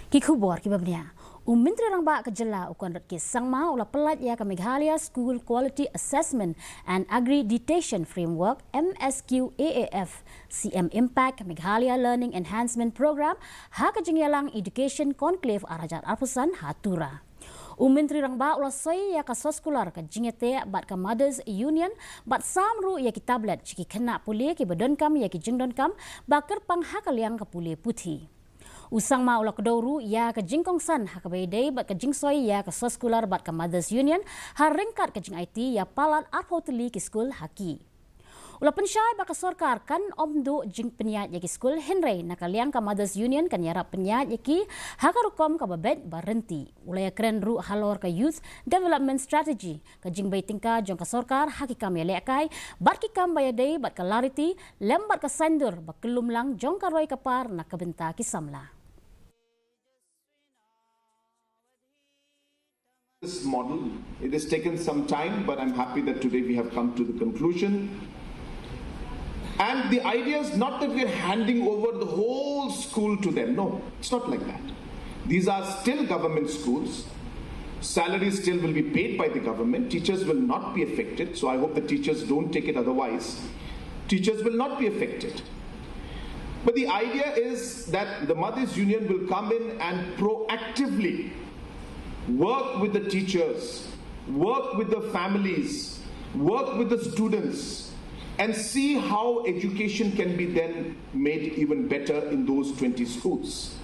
Kikubor kibabnya. Myntri Rangbah kejela ukon ke sangma ula pelat ya ke Meghalaya School Quality Assessment and Accreditation Framework Msqaaf CM Impact Meghalaya Learning Enhancement Program ha ke jengyalang Education Conclave Arajat Arpusan Hatura. Myntri Rangbah ula soy ya ke soskular ke jingete bat ke Mothers Union bat samru ya ki tablet ciki kena pulih ki badonkam ya ki jengdonkam bakar panghakaliang ke pulih putih. Usang ma ula kedoru ya ke jingkong san ha ke baydai bat ke jingsoy ya ke soskular bat ke Mothers Union ha ringkat ke jing IT ya palat arhoteli ki skul haki. Ula pensyai bak ke sorkar kan omdo jing penyat ya ki skul Henry nakaliang ke Mothers Union kan yarap penyat ya ki ha ke rukom ke babet berhenti. Ula ya keren ru halor ke Youth Development Strategy ke jing bay tingka jong ke sorkar haki kam ya lekai bat ki kam bayadai bat ke lariti lembat ke sandur bak kelum lang jong ke roy kapar nak kebenta ki samla. This model, it has taken some time, but I'm happy that today we have come to the conclusion. And the idea is not that we're handing over the whole school to them. No, it's not like that. These are still government schools. Salaries still will be paid by the government. Teachers will not be affected. So I hope the teachers don't take it otherwise. Teachers will not be affected. But the idea is that the Mothers Union will come in and proactively work with the teachers, work with the families, work with the students, and see how education can be then made even better in those 20 schools.